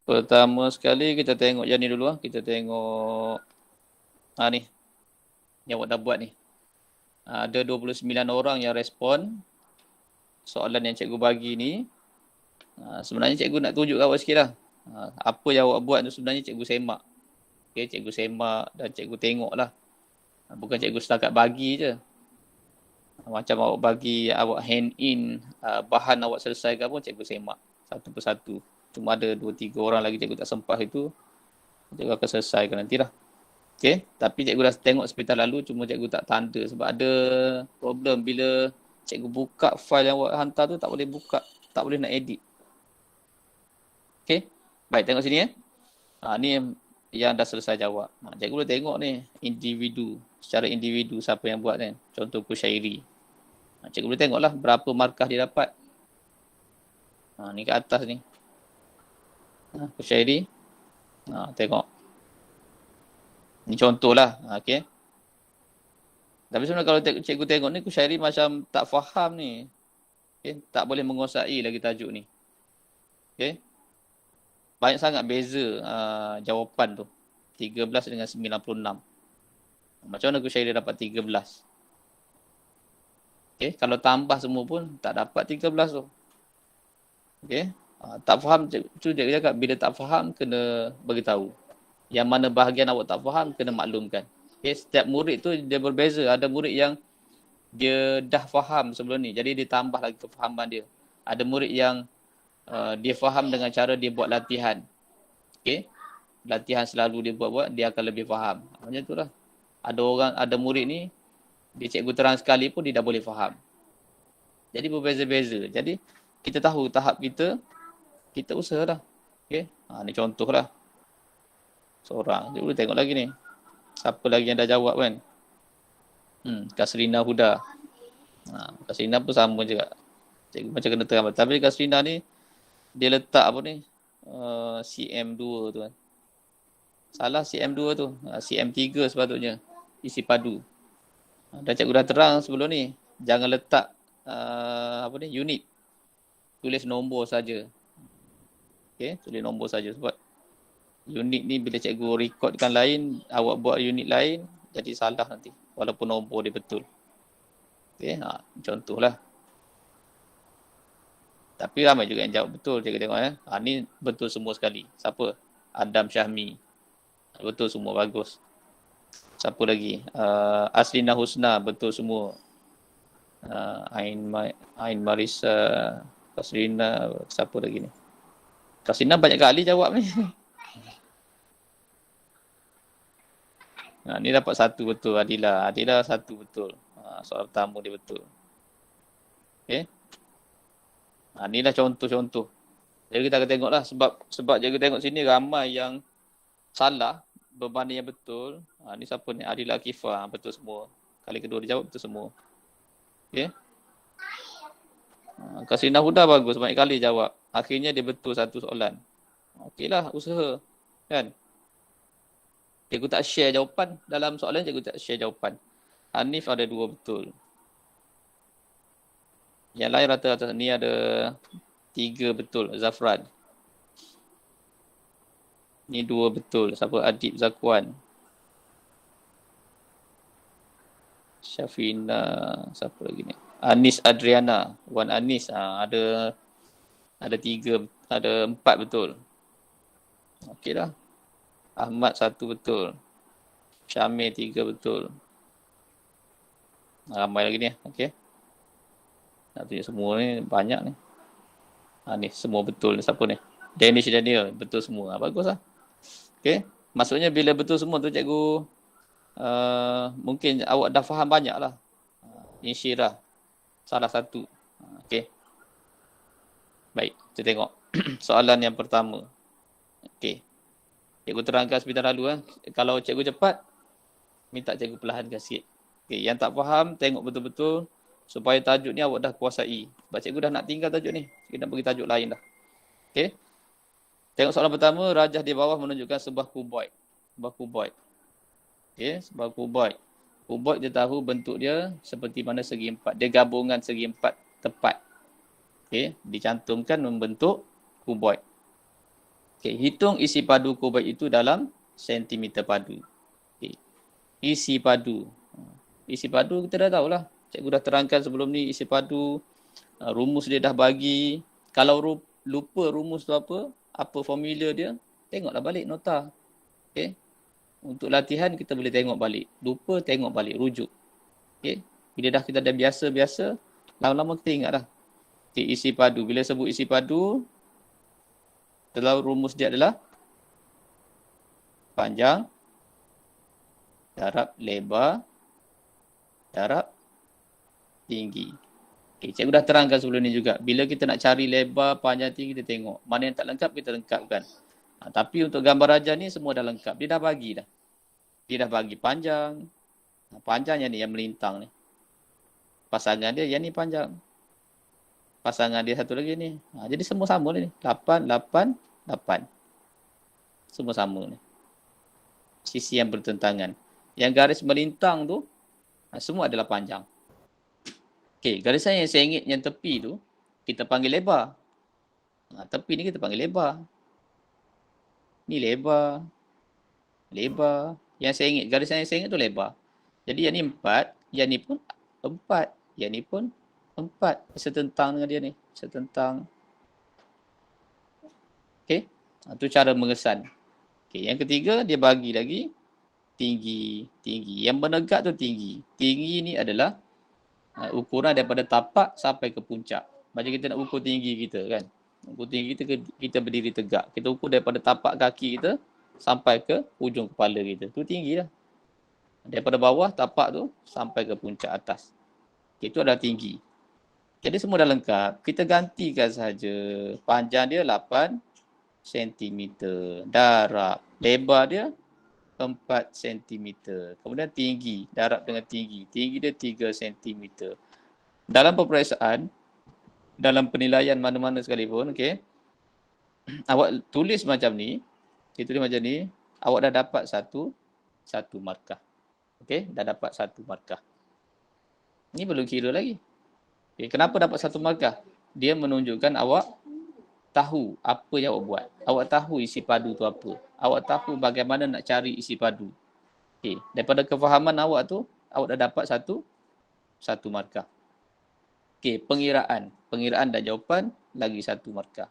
Pertama sekali kita tengok yang ni dulu. Kita tengok ni. Yang awak dah buat ni. Ada 29 orang yang respon soalan yang cikgu bagi ni. Sebenarnya cikgu nak tunjuk awak sikit lah. Apa yang awak buat tu sebenarnya cikgu semak. Okay, cikgu semak dan cikgu tengok lah. Bukan cikgu setakat bagi je. Macam awak bagi, awak hand in bahan awak selesaikan pun cikgu semak satu persatu. Cuma ada 2-3 orang lagi cikgu tak sempat itu, cikgu akan selesaikan nantilah. Okay, tapi cikgu dah tengok sebentar lalu, cuma cikgu tak tanda sebab ada problem bila cikgu buka file yang awak hantar tu tak boleh buka, tak boleh nak edit. Okay, baik, tengok sini ni yang dah selesai jawab. Cikgu boleh tengok ni individu, secara individu siapa yang buat kan. Contoh Kushairi. Cikgu boleh tengoklah berapa markah dia dapat. Ni kat atas ni. Kushairi. Tengok. Ni contohlah. Okay. Tapi sebenarnya kalau cikgu tengok ni, Kushairi macam tak faham ni. Okay. Tak boleh menguasai lagi tajuk ni. Okay. Banyak sangat beza jawapan tu. 13 dengan 96. Macam mana Kushairi dapat 13? Okay. Kalau tambah semua pun tak dapat 13 tu. Okay. Tak faham tu cikgu cakap, bila tak faham kena beritahu. Yang mana bahagian awak tak faham kena maklumkan. Okay. Setiap murid tu dia berbeza. Ada murid yang dia dah faham sebelum ni, jadi dia tambah lagi kefahaman dia. Ada murid yang dia faham dengan cara dia buat latihan. Okay. Latihan selalu dia buat-buat, dia akan lebih faham. Macam tu lah. Ada murid ni, dia cikgu terang sekali pun dia dah boleh faham. Jadi berbeza-beza. Jadi kita tahu tahap kita usaha lah. Okay. Ni contoh lah. Seorang. Dia boleh tengok lagi ni. Siapa lagi yang dah jawab kan? Kasrina Huda. Kasrina pun sama juga. Cikgu macam kena terang. Tapi Kasrina ni, dia letak apa ni? CM2 tu kan. Salah CM2 tu. CM3 sepatutnya. Isi padu. Dan cikgu dah terang sebelum ni. Jangan letak unit. Tulis nombor saja. Okay, tulis nombor saja sebab unit ni bila cikgu rekodkan lain, awak buat unit lain, jadi salah nanti. Walaupun nombor dia betul. Okay, contohlah. Tapi ramai juga yang jawab betul. Cikgu tengok ni betul semua sekali. Siapa? Adam Syahmi. Betul semua, bagus. Siapa lagi? Aslina Husna, betul semua. Ain Marisa, Kasrina, siapa lagi ni? Kasrina banyak kali jawab ni. Ni dapat satu betul. Adila satu betul. Soal pertama dia betul. Okay. Ni dah contoh-contoh. Jadi kita akan tengoklah sebab cikgu tengok sini ramai yang salah berbanding yang betul. Ni siapa ni? Adila Akifah, betul semua. Kali kedua dia jawab betul semua. Okay. Kasrina Huda bagus, banyak kali jawab. Akhirnya dia betul satu soalan. Okeylah, usaha. Kan? Cikgu tak share jawapan. Dalam soalan cikgu tak share jawapan. Hanif ada 2 betul. Yang lain rata-rata ni ada 3 betul. Zafran. Ni 2 betul. Siapa? Adib Zakwan. Syafina. Siapa lagi ni? Anis Adriana. Wan Anis. Ada 3. Ada 4 betul. Okeylah. Ahmad 1 betul. Syamil 3 betul. Ramai lagi ni. Okey. Nak tunjuk semua ni. Banyak ni. Ni semua betul. Siapa ni? Danish Daniel. Betul semua. Bagus lah. Okey. Maksudnya bila betul semua tu cikgu mungkin awak dah faham banyak lah. Insyirah. Salah satu. Okey. Baik. Kita tengok. Soalan yang pertama. Okey. Cikgu terangkan sebentar lalu. Kalau cikgu cepat, minta cikgu perlahankan sikit. Okay, yang tak faham, tengok betul-betul supaya tajuk ni awak dah kuasai. Sebab cikgu dah nak tinggal tajuk ni. Kita nak bagi tajuk lain dah. Okay. Tengok soalan pertama, rajah di bawah menunjukkan sebuah kuboid. Sebuah kuboid. Okay, sebuah kuboid. Kuboid dia tahu bentuk dia seperti mana segi empat. Dia gabungan segi empat tepat. Okay, dicantumkan membentuk kuboid. Okay, hitung isi padu kubik itu dalam sentimeter padu. Okay. Isi padu. Isi padu kita dah tahulah. Cikgu dah terangkan sebelum ni isi padu. Rumus dia dah bagi. Kalau lupa rumus tu apa formula dia, tengoklah balik nota. Okay. Untuk latihan kita boleh tengok balik. Lupa tengok balik, rujuk. Okay. Bila kita dah biasa-biasa, lama-lama kita ingat dah. Okay, isi padu. Bila sebut isi padu, kalau rumus dia adalah panjang, darab lebar, darab tinggi. Okay, cikgu dah terangkan sebelum ni juga. Bila kita nak cari lebar, panjang, tinggi, kita tengok. Mana yang tak lengkap, kita lengkapkan. Tapi untuk gambar raja ni semua dah lengkap. Dia dah bagi dah. Dia dah bagi panjang. Panjangnya ni yang melintang ni. Pasangan dia yang ni panjang. Pasangan dia satu lagi ni. Jadi semua sama ni. 8, 8, 8. Semua sama ni. Sisi yang bertentangan. Yang garis melintang tu, semua adalah panjang. Okey, garisan yang sengit yang tepi tu, kita panggil lebar. Tepi ni kita panggil lebar. Ni lebar. Lebar. Yang sengit, garisan yang sengit tu lebar. Jadi yang ni 4, yang ni pun 4. Yang ni pun 4. Setentang dengan dia ni. Setentang. Okey. Itu cara mengesan. Okey, yang ketiga dia bagi lagi tinggi. Yang menegak tu tinggi. Tinggi ni adalah ukuran daripada tapak sampai ke puncak. Macam kita nak ukur tinggi kita kan. Ukur tinggi kita berdiri tegak. Kita ukur daripada tapak kaki kita sampai ke ujung kepala kita. Tu tinggi dah. Daripada bawah tapak tu sampai ke puncak atas. Itu adalah tinggi. Jadi semua dah lengkap. Kita gantikan saja. Panjang dia 8 cm. Darab. Lebar dia 4 cm. Kemudian tinggi. Darab dengan tinggi. Tinggi dia 3 cm. Dalam peperiksaan, dalam penilaian mana-mana sekalipun, okay, awak tulis macam ni. Tulis macam ni. Awak dah dapat satu markah. Okay, dah dapat 1 markah. Ni perlu kira lagi. Okay, kenapa dapat 1 markah? Dia menunjukkan awak tahu apa yang awak buat. Awak tahu isi padu tu apa. Awak tahu bagaimana nak cari isi padu. Okay, daripada kefahaman awak tu, awak dah dapat satu markah. Okay, pengiraan. Pengiraan dan jawapan lagi 1 markah.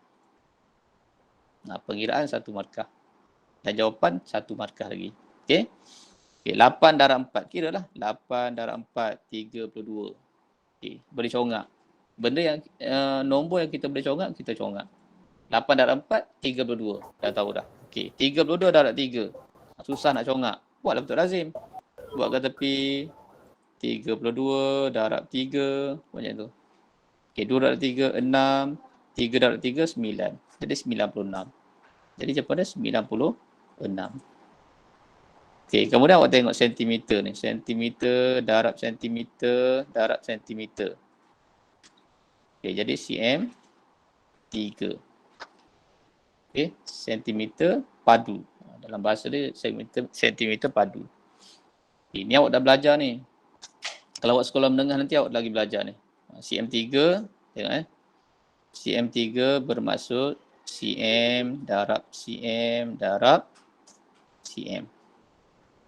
Pengiraan 1 markah. Dan jawapan 1 markah lagi. Okay. Okay, 8 darab 4. Kira lah. 8 darab 4, 32. Okay, boleh congak. Benda yang, nombor yang kita boleh congak, kita congak. 8 darab 4, 32. Dah tahu dah. Okay, 32 darab 3. Susah nak congak. Buatlah betul lazim. Buat ke tepi. 32 darab 3. Macam tu. Okay, 2 darab 3, 6. 3 darab 3, 9. Jadi 96. Jadi jawapan dia 96. Okay, kemudian awak tengok sentimeter ni. Sentimeter darab sentimeter darab sentimeter. Okay, jadi cm 3. Okay, sentimeter padu. Dalam bahasa dia sentimeter padu. Okay, ni awak dah belajar ni. Kalau awak sekolah menengah nanti awak lagi belajar ni. cm 3, tengok cm 3 bermaksud cm darab cm darab cm.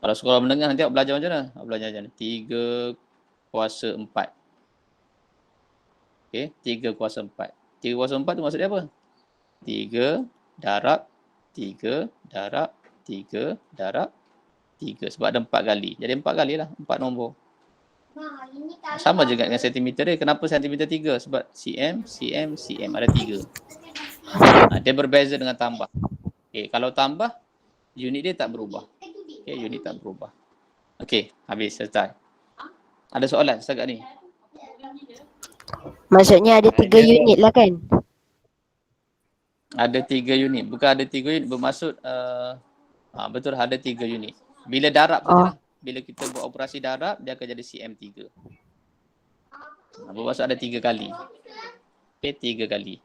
Kalau sekolah menengah nanti awak belajar macam mana? Awak belajar macam mana? 3 kuasa 4. Okey, 3 kuasa 4. 3 kuasa 4 tu maksud dia apa? 3 darab 3 darab 3 darab 3. Sebab ada 4 kali. Jadi 4 kali lah. 4 nombor. Sama juga dengan sentimeter dia. Kenapa sentimeter 3? Sebab cm ada 3. Dia berbeza dengan tambah. Okey, kalau tambah, unit dia tak berubah. Okay, unit tak berubah. Okey, habis, selesai. Ada soalan setakat ni? Maksudnya ada 3 unit lah kan? Ada 3 unit. Bukan ada 3 unit, bermaksud betul ada 3 unit. Bila darab sajalah. Bila kita buat operasi darab, dia akan jadi cm3. Bermaksud ada 3 kali. Okey, 3 kali.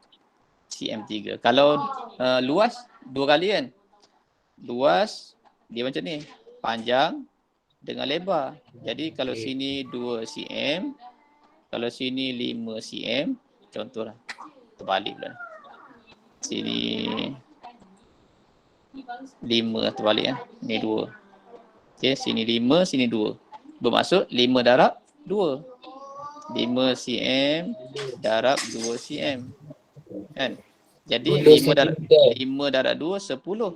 cm3. Kalau luas, 2 kali kan? Luas, dia macam ni. Panjang dengan lebar. Jadi kalau sini 2 cm, kalau sini 5 cm, contohlah. Terbalik pula. Sini 5 terbalik kan. Ni 2. Okey, sini 5, sini 2. Bermaksud 5 darab 2. 5 cm darab 2 cm. Kan? Jadi 10 5 darab sentimeter. 5 darab 2 10.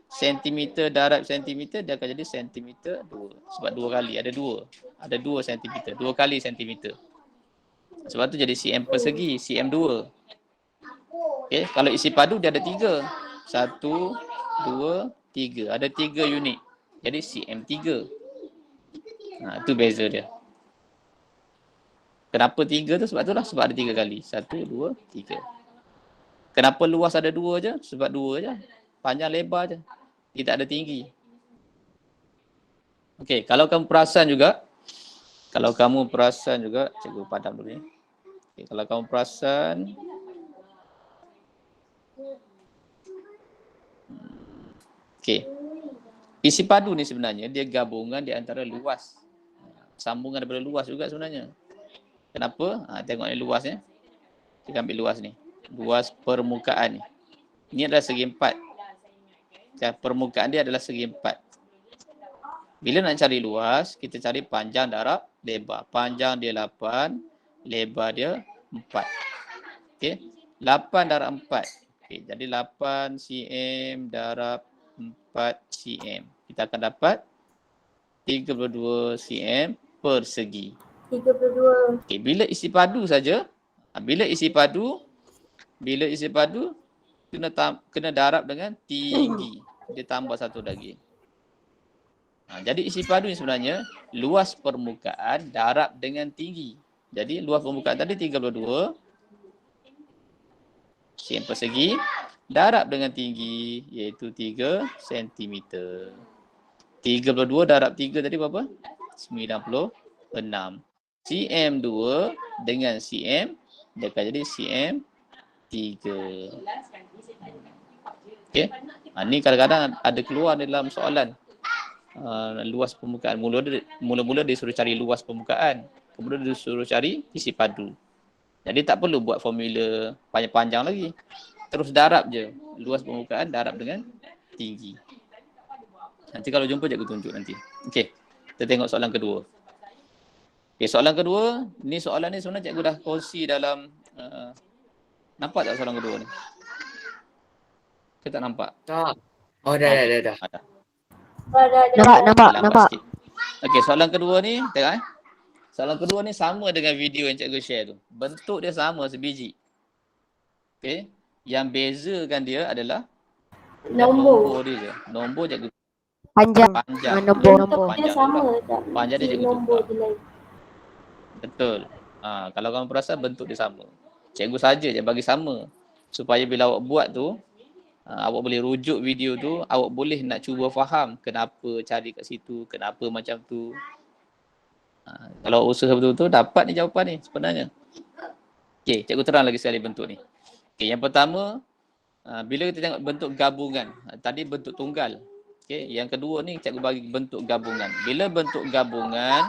Sentimeter darab sentimeter dia akan jadi sentimeter 2. Sebab 2 kali ada 2. Ada 2 sentimeter. 2 kali sentimeter. Sebab tu jadi cm persegi, cm 2. Okey, kalau isi padu dia ada 3. 1 2 3. Ada 3 unit. Jadi cm 3. Tu beza dia. Kenapa 3 tu? Sebab tu lah. Sebab ada 3 kali. 1 2 3. Kenapa luas ada 2 je? Sebab 2 je. Panjang lebar je. Tidak ada tinggi. Okey, kalau kamu perasan juga, cikgu padam dulu ni. Okay, kalau kamu perasan, okey. Isi padu ni sebenarnya dia gabungan di antara luas. Sambungan daripada luas juga sebenarnya. Kenapa? Tengok ni luasnya. Kita ambil luas ni. Luas permukaan ni. Ini adalah segi 4. Permukaan dia adalah segi 4. Bila nak cari luas, kita cari panjang darab lebar. Panjang dia 8, lebar dia 4. Okey. 8 darab 4. Okey, jadi 8 cm darab 4 cm. Kita akan dapat 32 cm persegi. 32. Okey, bila isi padu saja, bila isi padu kena darab dengan tinggi. Dia tambah satu lagi. Jadi isi padu ni sebenarnya luas permukaan darab dengan tinggi. Jadi luas permukaan tadi 32 cm persegi darab dengan tinggi iaitu 3 cm. 32 darab 3 tadi berapa? 96. cm 2 dengan cm dia akan jadi cm 3. Okey. Ni kadang-kadang ada keluar dalam soalan. Luas permukaan. Mula-mula dia suruh cari luas permukaan. Kemudian dia suruh cari isi padu. Jadi tak perlu buat formula panjang-panjang lagi. Terus darab je. Luas permukaan darab dengan tinggi. Nanti kalau jumpa cikgu tunjuk nanti. Okey. Kita tengok soalan kedua. Okey, soalan kedua. Ni soalan ni sebenarnya cikgu dah kongsi dalam nampak tak soalan kedua ni? Kita tak nampak? Tak. Oh dah. Nampak. Okey, soalan kedua ni, tengok Soalan kedua ni sama dengan video yang cikgu share tu. Bentuk dia sama sebiji. Okey, yang bezakan dia adalah nombor dia je. Nombor cikgu Panjang. Nombor. Dia sama tak? Panjang dia cikgu nombor tukar. dia lain. Betul. Kalau kamu perasan bentuk dia sama. Cikgu saja je bagi sama. Supaya bila awak buat tu, awak boleh rujuk video tu, awak boleh nak cuba faham kenapa cari kat situ, kenapa macam tu. Kalau usaha betul-betul dapat ni jawapan ni sebenarnya. Okey, cikgu terang lagi sekali bentuk ni. Okey, yang pertama, bila kita tengok bentuk gabungan, tadi bentuk tunggal. Okey, yang kedua ni cikgu bagi bentuk gabungan. Bila bentuk gabungan,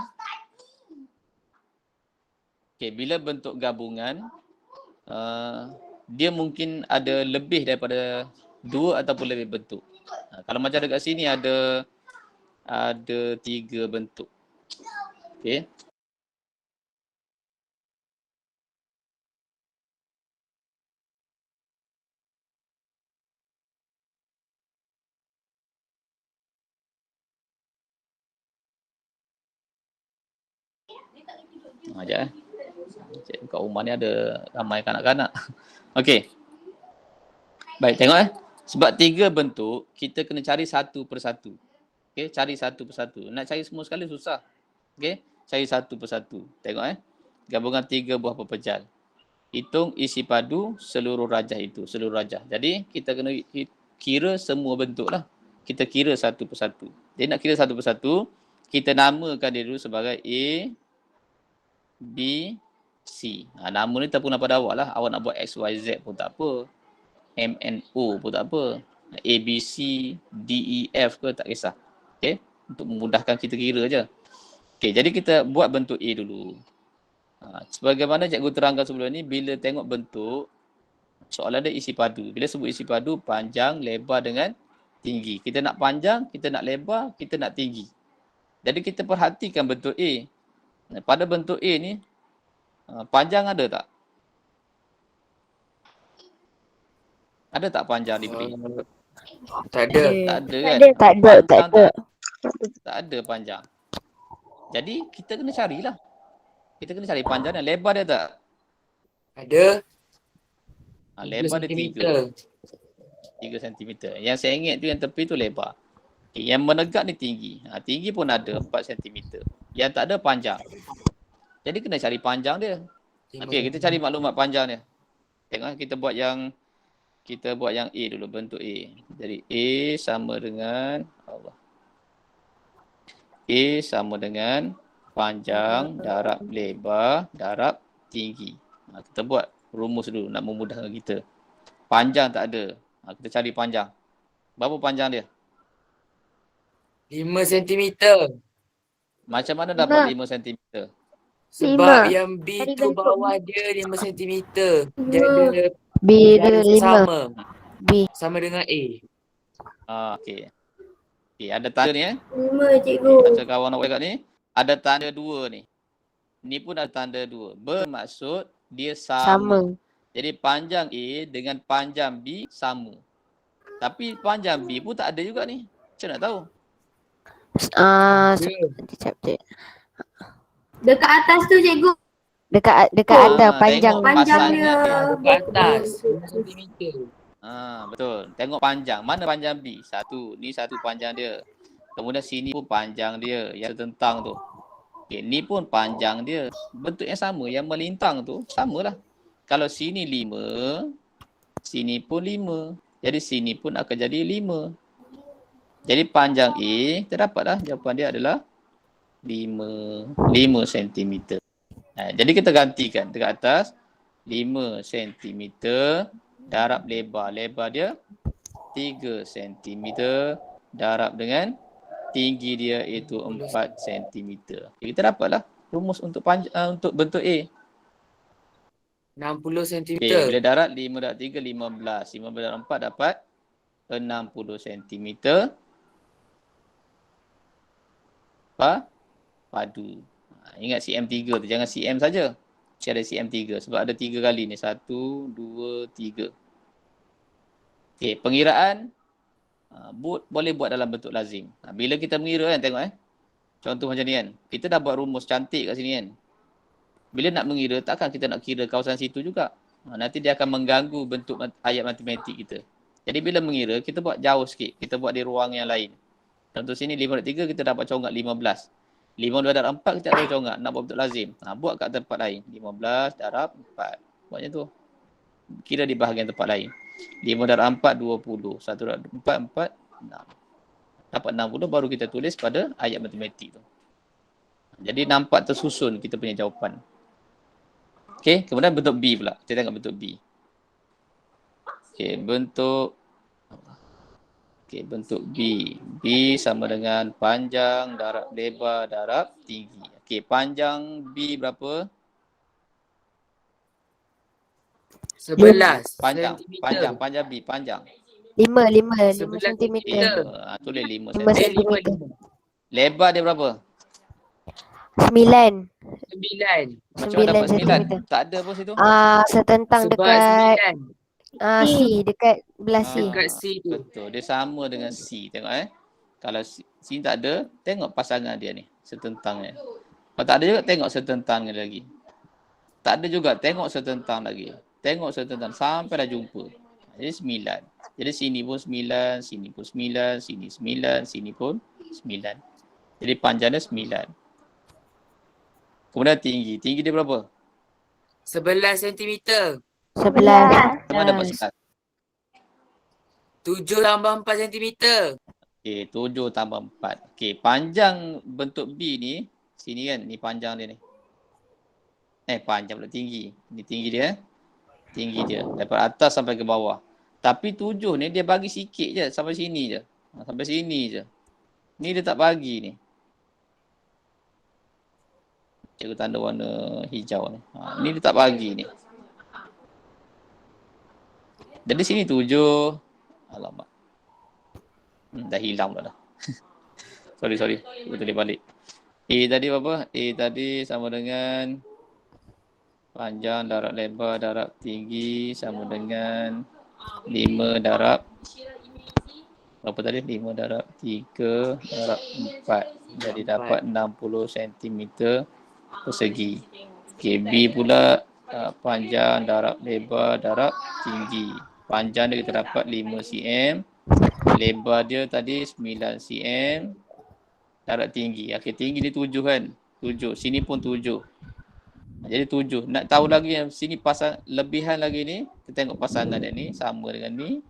dia mungkin ada lebih daripada 2 ataupun lebih bentuk. Kalau macam dekat sini ada 3 bentuk. Okey. Sekejap Cikgu kat rumah ni ada ramai kanak-kanak. Okey. Baik, tengok Sebab 3 bentuk, kita kena cari satu persatu. Okey, cari satu persatu. Nak cari semua sekali susah. Okey, cari satu persatu. Tengok gabungan 3 buah pepejal. Hitung isi padu seluruh rajah itu, seluruh rajah. Jadi kita kena kira semua bentuk lah. Kita kira satu persatu. Jadi nak kira satu persatu, kita namakan dia dulu sebagai A, B, C. Nama ni terpulang pada awak lah. Awak nak buat X, Y, Z pun tak apa. M, N, O pun tak apa. A, B, C, D, E, F ke tak kisah. Okay. Untuk memudahkan kita kira je. Okay, jadi kita buat bentuk A dulu. Sebagaimana cikgu terangkan sebelum ni, bila tengok bentuk, soalan dia isi padu. Bila sebut isi padu, panjang, lebar dengan tinggi. Kita nak panjang, kita nak lebar, kita nak tinggi. Jadi kita perhatikan bentuk A. Pada bentuk A ni, panjang ada tak? Ada tak panjang diberi? Tak ada. Tak ada kan? Tak ada, tak ada. Tak ada panjang. Jadi kita kena carilah. Kita kena cari panjang dan lebar dia tak? Ada. Lebar dia 3 cm. Yang saya ingat tu yang tepi tu lebar. Okay, yang menegak ni tinggi. Tinggi pun ada 4 cm. Yang tak ada panjang. Jadi kena cari panjang dia. Okey, kita cari maklumat panjang dia. Tengok kita buat yang A dulu, bentuk A. Jadi A sama dengan A sama dengan panjang darab lebar darab tinggi. Kita buat rumus dulu nak memudahkan kita. Panjang tak ada. Kita cari panjang. Berapa panjang dia? 5 cm. Macam mana dapat 5 cm? Sebab 5. yang B Tadi tu bentuk bawah dia 5 cm. Dia ada B dia 5. sama. B. Sama dengan A. Okey. Okey, ada tanda ni 5 cikgu. Baca kawan awak kat ni. Ada tanda 2 ni. Ni pun ada tanda 2. Bermaksud dia sama. Jadi panjang A dengan panjang B sama. Tapi panjang B pun tak ada juga ni. Macam nak tahu? Sekejap. Dekat atas tu cikgu. Dekat atas panjang. Tengok Panjang pasal dia. Ke atas 5 cm. Betul. Tengok panjang. Mana panjang B? Ni satu panjang dia. Kemudian sini pun panjang dia yang tertentang tu. Okay, ni pun panjang dia. Bentuk yang sama. Yang melintang tu samalah. Kalau sini 5, sini pun 5. Jadi sini pun akan jadi 5. Jadi panjang A, kita dapatlah jawapan dia adalah 5 cm. Jadi kita gantikan dekat atas 5 cm darab lebar. Lebar dia 3 cm darab dengan tinggi dia iaitu 4 cm. Kita dapatlah rumus untuk untuk bentuk A. 60 cm. Okay, bila darab 5 darab 3, 15. 15 darab 4 dapat 60 cm. Padu. Ingat CM3 tu. Jangan CM saja. Mesti ada CM3. Sebab ada 3 kali ni. 1, 2, 3. Okay, pengiraan. Boleh buat dalam bentuk lazim. Bila kita mengira kan, tengok contoh macam ni kan. Kita dah buat rumus cantik kat sini kan. Bila nak mengira, takkan kita nak kira kawasan situ juga. Nanti dia akan mengganggu bentuk ayat matematik kita. Jadi bila mengira, kita buat jauh sikit. Kita buat di ruang yang lain. Contoh sini 5/3 kita dapat congak 15. 15 darab 4 kita ada congak. Nak buat bentuk lazim. Buat kat tempat lain. 15 darab 4. Buat macam tu. Kira di bahagian tempat lain. 5 darab 4, 20. 1 darab 4, 4, 6. Dapat 60 baru kita tulis pada ayat matematik tu. Jadi nampak tersusun kita punya jawapan. Okey, kemudian bentuk B pula. Kita tengok bentuk B. Okey, bentuk B. B sama dengan panjang darab lebar darab tinggi. Okey, panjang B berapa? 11 Panjang B, panjang. 5 11 cm. Tulis 5 5 cm. cm. Lebar dia berapa? 9. 9. Macam mana dapat 9 cm. 9? Tak ada pun situ. Setentang Sebab dekat 9 C, dekat belah C. dekat C tu. Betul, dia sama dengan C. Tengok Kalau C tak ada, tengok pasangan dia ni, setentangnya. Kalau tak ada juga, tengok setentangnya lagi. Tak ada juga, tengok setentang lagi. Tengok setentang sampai dah jumpa. Jadi 9. Jadi sini pun 9, sini pun 9, sini 9, sini pun 9. Jadi panjangnya 9. Kemudian tinggi. Tinggi dia berapa? 11 cm. 11. Mana dapat 11? 7 tambah 4 cm. Okey, 7 tambah 4. Okey, panjang bentuk B ni, sini kan, ni panjang dia ni. Panjang pula tinggi. Ni tinggi dia. Tinggi dia. Daripada atas sampai ke bawah. Tapi 7 ni dia bagi sikit je. Sampai sini je. Sampai sini je. Ni dia tak bagi ni. Cikgu tanda warna hijau ni. Ni dia tak bagi ni. Jadi sini 7. Alamak. Dah hilang pula dah. sorry. Betul balik. A tadi apa? A tadi sama dengan panjang darab lebar darab tinggi sama dengan 5 darab berapa tadi? 5 darab 3 darab 4. Jadi dapat 60 cm persegi. Okay, B pula panjang darab lebar darab tinggi. Panjang dia kita dapat 5 cm. Lebar dia tadi 9 cm. Darab tinggi. Okay, tinggi dia 7 kan? 7. Sini pun 7. Jadi 7. Nak tahu lagi yang sini pasang lebihan lagi ni, kita tengok pasangan dia ni sama dengan ni,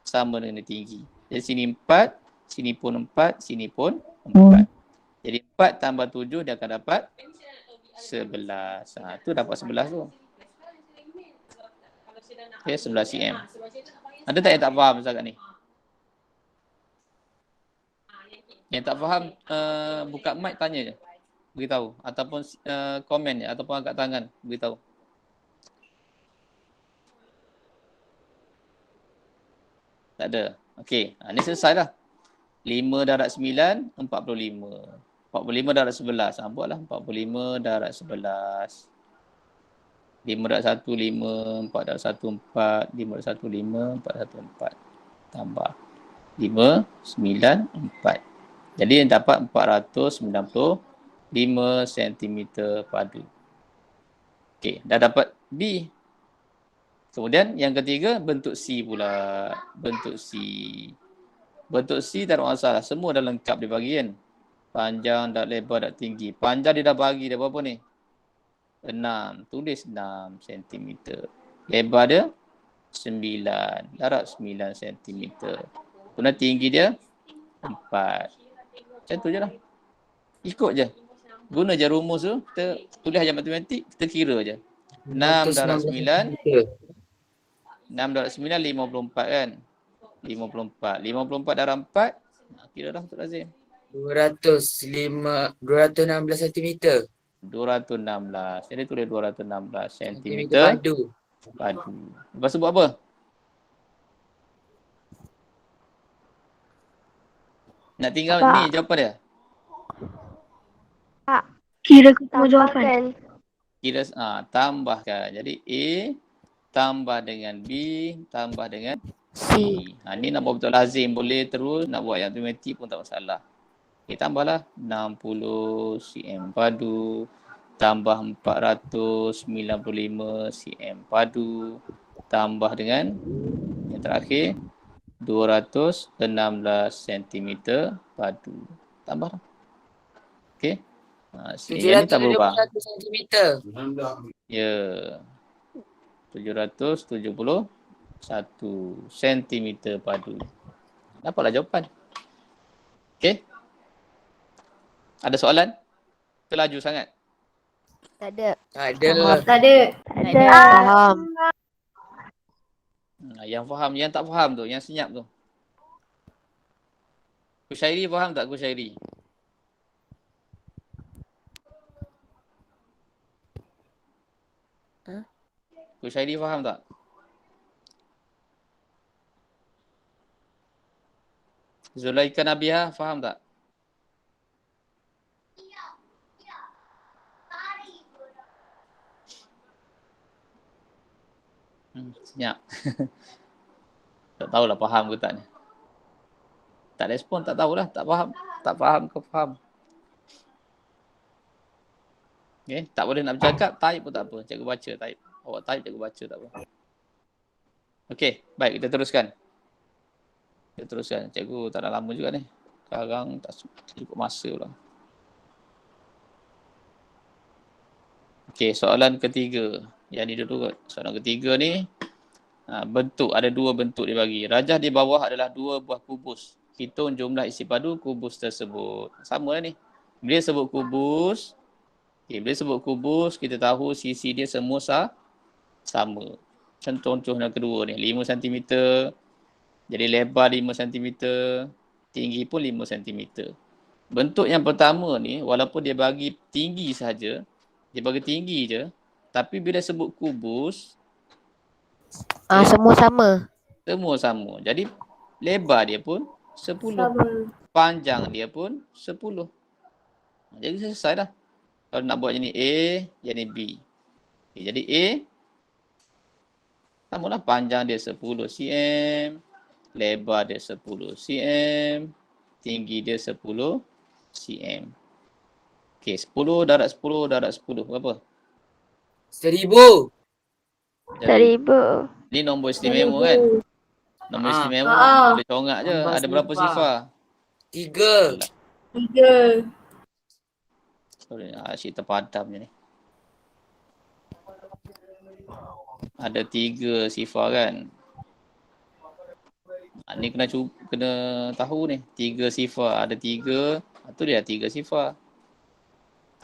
sama dengan ni tinggi. Jadi sini 4, sini pun 4, sini pun 4. Jadi 4 tambah 7 dia akan dapat 11. Tu dapat 11 tu. Okay, 11 cm. Ada tak yang tak faham sangat ni? Yang tak faham, buka mic tanya je. Beritahu. Ataupun komen je. Ataupun angkat tangan. Beritahu. Tak ada. Okey. Ni selesai dah. 5 darab 9, 45. 45 darab 11. Buatlah 45 darab 11. 5 darab 1, 5. 4 darab 1, 4. 5 darab 1, 5. 4 darab 1, 4. Tambah. 5, 9, 4. Jadi yang dapat 495 cm padu. Okey, dah dapat B. Kemudian yang ketiga bentuk C pula. Bentuk C. Bentuk C tak ada masalah. Semua dah lengkap dia bagi kan. Panjang, dah lebar, dah tinggi. Panjang dia dah bagi dah berapa ni? 6. Tulis 6 cm. Lebar dia 9. Darab 9 cm. Kemudian tinggi dia 4. Macam tu je lah. Ikut je. Guna je rumus tu. Kita tulis aja matematik. Kita kira je. 6 darab 9. 6 darab 9, 54 kan? 54. 54 darab 4. Kira dah Dr. Azim. 216 cm. 216. Jadi tulis 216 cm padu. padu. Lepas tu buat apa? Nak tinggal Tak. ni jawapan dia. Kira ketemu jawapan. Kira tambahkan. Jadi A tambah dengan B tambah dengan C. C. Ni nak buat betul lazim boleh terus, nak buat yang automatik pun tak masalah. Okay, tambahlah 60 cm padu tambah 495 cm padu tambah dengan yang terakhir 216 cm padu. Tambahlah. Okey. Yang ni tak berubah. 721 cm. Ya. 771 cm padu. Dapatlah jawapan. Okey. Ada soalan? Terlaju sangat. Tak ada. Tak ada lah. Tak ada. Faham. Yang faham, yang tak faham tu, yang senyap tu. Kusyairi faham tak Kusyairi? Kusyairi faham tak? Zulaika Nabiha faham tak? Senyap. Tak tahulah faham ke tak ni. Tak respon, tak tahulah. Tak faham. Tak faham ke faham. Okay. Tak boleh nak bercakap, type pun tak apa. Cikgu baca, type. Awak type, cikgu baca, tak apa. Okey, baik. Kita teruskan. Cikgu tak dah lama juga ni. Sekarang tak cukup masa pula. Okey, soalan ketiga. Yang ni dulu kot. Soalan ketiga ni, bentuk. Ada dua bentuk dia bagi. Rajah di bawah adalah dua buah kubus. Hitung jumlah isi padu kubus tersebut. Sama lah ni. Bila sebut kubus, kita tahu sisi dia semua sama. Contoh yang kedua ni, 5 cm. Jadi lebar 5 cm. Tinggi pun 5 cm. Bentuk yang pertama ni, walaupun dia bagi tinggi saja, dia bagi tinggi je, tapi bila sebut kubus, Semua sama. semua sama. Jadi lebar dia pun 10. Panjang dia pun 10. Jadi selesai dah. Kalau nak buat yang ni A, yang ni B. Okay, jadi A, samalah panjang dia 10 cm, lebar dia 10 cm, tinggi dia 10 cm. Okey, 10 darab 10 darab 10 berapa? 1000. Jadi, 1000. ni nombor istimewa kan? Nombor Ah. istimewa boleh congak je. Tambah Ada berapa sifar. sifar? 3. Alah, 3. sorry, asyik terpadam je ni. Ada 3 sifar kan? Ni kena tahu ni. 3 sifar. Ada 3. Tu dia 3 sifar.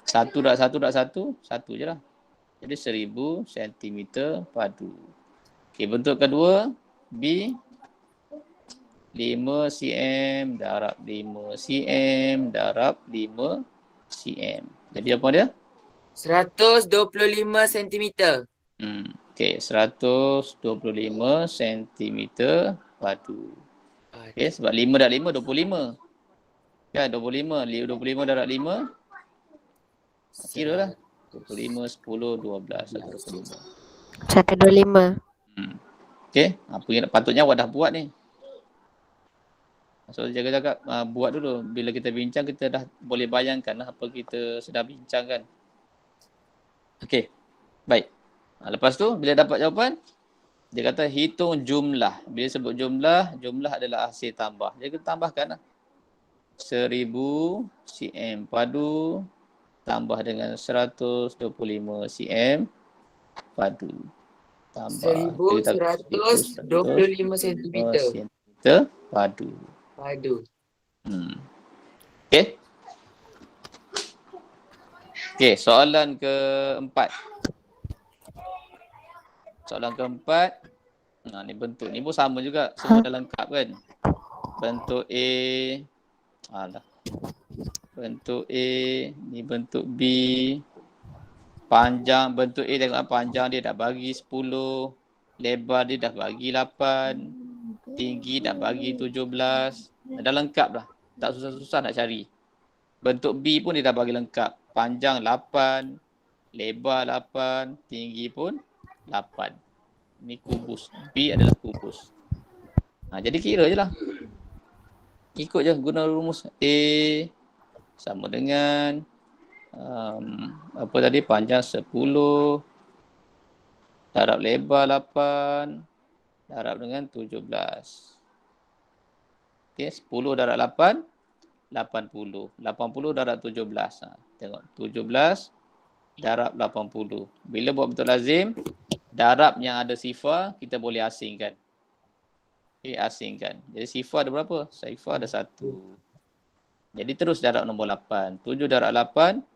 1 darab 1 darab 1. 1 je lah. Jadi 1000 cm padu. Okey, bentuk kedua. B. 5 cm darab 5 cm darab 5 cm. Jadi apa dia? 125 cm. Okey, 125 cm padu. Okey, sebab 5 darab 5, 25. Kan, 25. 25 darab 5. Kira lah. 25, 10, 12, 125. 125. Okey, apa yang patutnya awak dah buat ni. So, jaga-jaga buat dulu. Bila kita bincang, kita dah boleh bayangkan lah apa kita sedang bincangkan. Okey, baik. Lepas tu, bila dapat jawapan, dia kata hitung jumlah. Bila sebut jumlah, jumlah adalah hasil tambah. Jadi kita tambahkan lah. 1000 cm padu tambah dengan 125 cm padu. Tambah 1125 cm padu. padu. Okey. Okey, soalan keempat. Soalan keempat. Ni bentuk ni pun sama juga. Semua dah lengkap kan. Bentuk A. Bentuk A. Ni bentuk B. Panjang bentuk A, tengok panjang dia dah bagi 10. Lebar dia dah bagi 8. Tinggi dah bagi 17. Dah lengkap dah. Tak susah-susah nak cari. Bentuk B pun dia dah bagi lengkap. Panjang 8. Lebar 8. Tinggi pun 8. Ni kubus. B adalah kubus. Jadi kira je lah. Ikut je guna rumus A sama dengan apa tadi, panjang 10 darab lebar 8 darab dengan 17. Okey, 10 darab 8 80. 80 darab 17. Tengok 17 darab 80. Bila buat bentuk lazim, darab yang ada sifar kita boleh asingkan. Okey, asingkan. Jadi sifar ada berapa? Sifar ada 1. Jadi terus darab nombor 8. 7 darab 8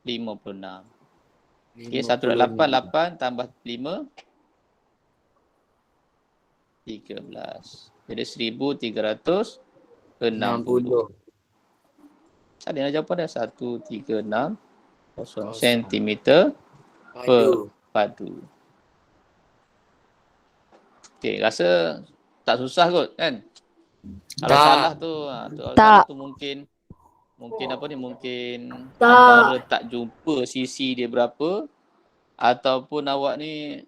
56. Okey, 1 darab 8 tambah 5 13. Jadi 1360. Ada yang jawapan dah 1360 cm padu. Okey, rasa tak susah kot kan? Kalau salah tu, salah tu mungkin apa ni, mungkin antara tak jumpa sisi dia berapa ataupun awak ni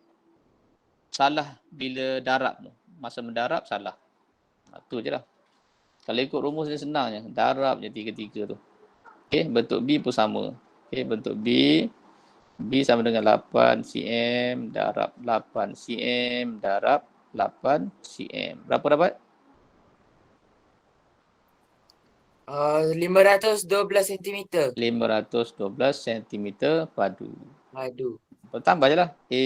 salah bila darab tu. Masa mendarab salah. Tu je lah. Kalau ikut rumus dia senang je. Darab je tiga-tiga tu. Okey, bentuk B pun sama. Okey, bentuk B. B sama dengan 8 cm darab 8 cm darab 8 cm. Berapa dapat? 512 cm. 512 cm padu. Padu. Tambah je lah. A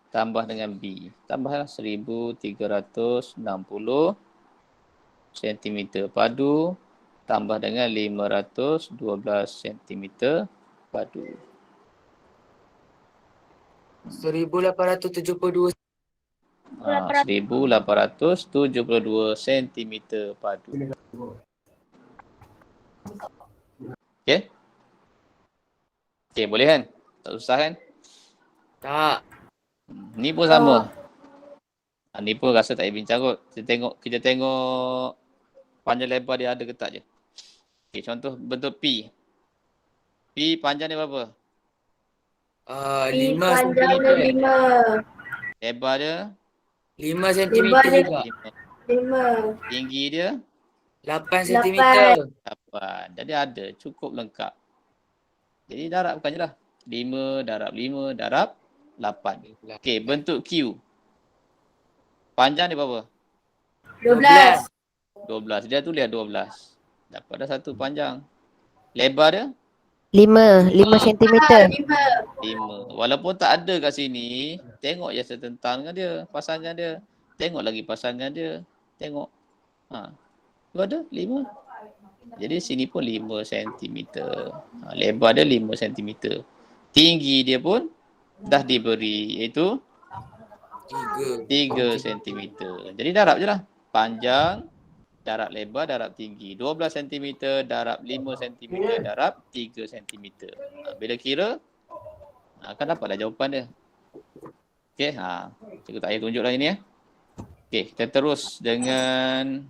tambah dengan B. Tambahlah 1360 cm padu tambah dengan 512 cm padu. 1872 1872 cm padu. Okey? Okey, boleh kan? Tak susah kan? tak. Ni pun sama. Ni pun rasa tak payah bincang kot. Kita tengok Panjang lebar dia ada ke tak je. Okey, contoh bentuk P. P panjang dia berapa? 5 panjang dia cm. 5. Lebar dia 5 cm Lebar dia juga. 5. 5. Tinggi dia 8 cm. 8. Jadi ada, cukup lengkap. Jadi darabkan je lah. 5 darab 5 darab 8. Okey, bentuk Q. Panjang dia berapa? 12. 12. Dia tulis 12. Dapat dah satu panjang. Lebar dia 5 sentimeter. 5. Walaupun tak ada kat sini, tengok je setentang dengan dia, pasangan dia. Tengok lagi pasangan dia. Tengok. Tu ada 5. Jadi sini pun 5 cm. Lebar dia 5 cm. Tinggi dia pun dah diberi, iaitu 3 cm. Jadi darab je lah. Panjang darab lebar darab tinggi. 12 cm darab 5 cm darab 3 cm. Bila kira akan dapatlah jawapan dia. Okey, cikgu tak payah tunjuklah ini ya. Okey, kita terus dengan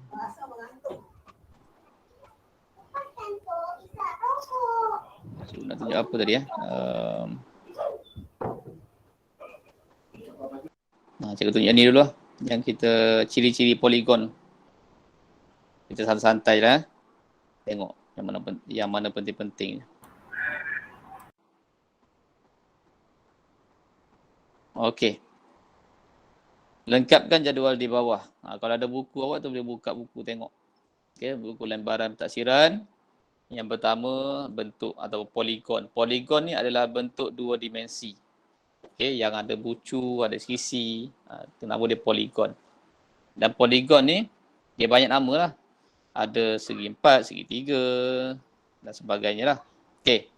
cikgu nak tunjuk apa tadi ya? Cikgu tunjuk ni dulu lah. Yang kita ciri-ciri poligon. Kita santai-santai lah. Tengok yang mana penting-penting. Okey. Lengkapkan jadual di bawah. Kalau ada buku awak tu boleh buka buku tengok. Okey, buku lembaran taksiran. Yang pertama bentuk atau poligon. Poligon ni adalah bentuk dua dimensi. Okey, yang ada bucu, ada sisi. Itu nama dia poligon. Dan poligon ni dia banyak nama lah. Ada segi 4, segi 3 dan sebagainya lah. Okey.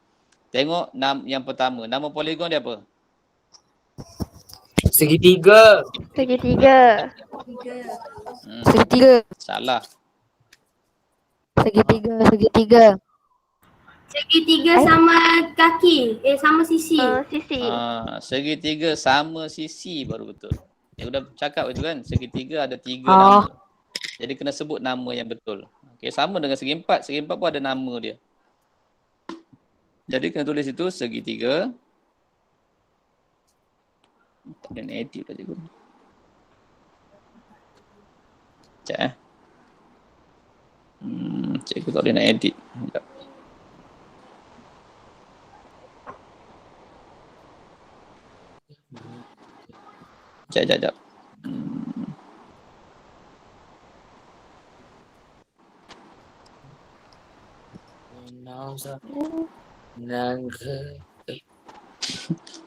Tengok yang pertama. Nama poligon dia apa? Segitiga. Segitiga. Salah. Segitiga. Segitiga sama kaki. Sama sisi. Sisi. Segitiga sama sisi baru betul. Yang dah cakap itu kan, segitiga ada 3 nama. Jadi kena sebut nama yang betul. Okey, sama dengan segi 4. Segi 4 pun ada nama dia. Jadi kena tulis itu segitiga. Tak boleh edit lah cikgu. Sekejap cikgu tak boleh nak edit. Sekejap. Sekejap.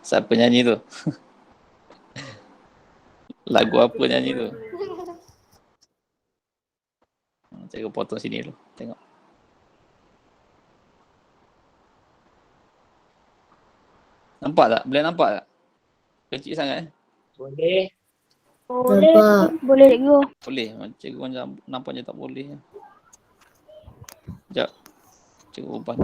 Siapa nyanyi tu? Lagu apa nyanyi tu? Cikgu potong sini dulu. Tengok. Nampak tak? Boleh nampak tak? Kecil sangat Boleh. Boleh cikgu. Boleh. Cikgu macam nampak je tak boleh. Sekejap. Cikgu ubah.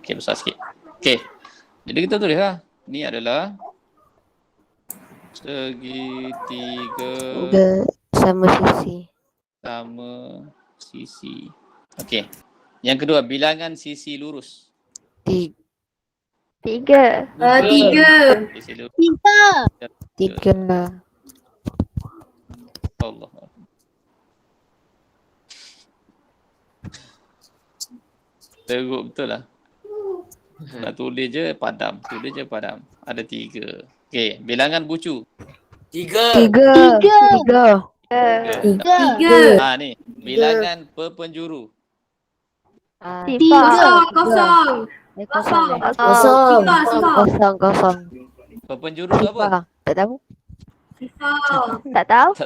Okey, besar sikit. Okey. Jadi kita tulis lah. Ni adalah segitiga Sama sisi. Okey. Yang kedua, bilangan sisi lurus. 3. 3. Sisi lurus. 3. Allah. Teruk betul lah. Nak tulis je padam. Ada 3. Okey, bilangan bucu. 3. 3. Ni. Bilangan perpenjuru. 0. Kosong. Perpenjuru tu apa? Tak tahu. Tak tahu.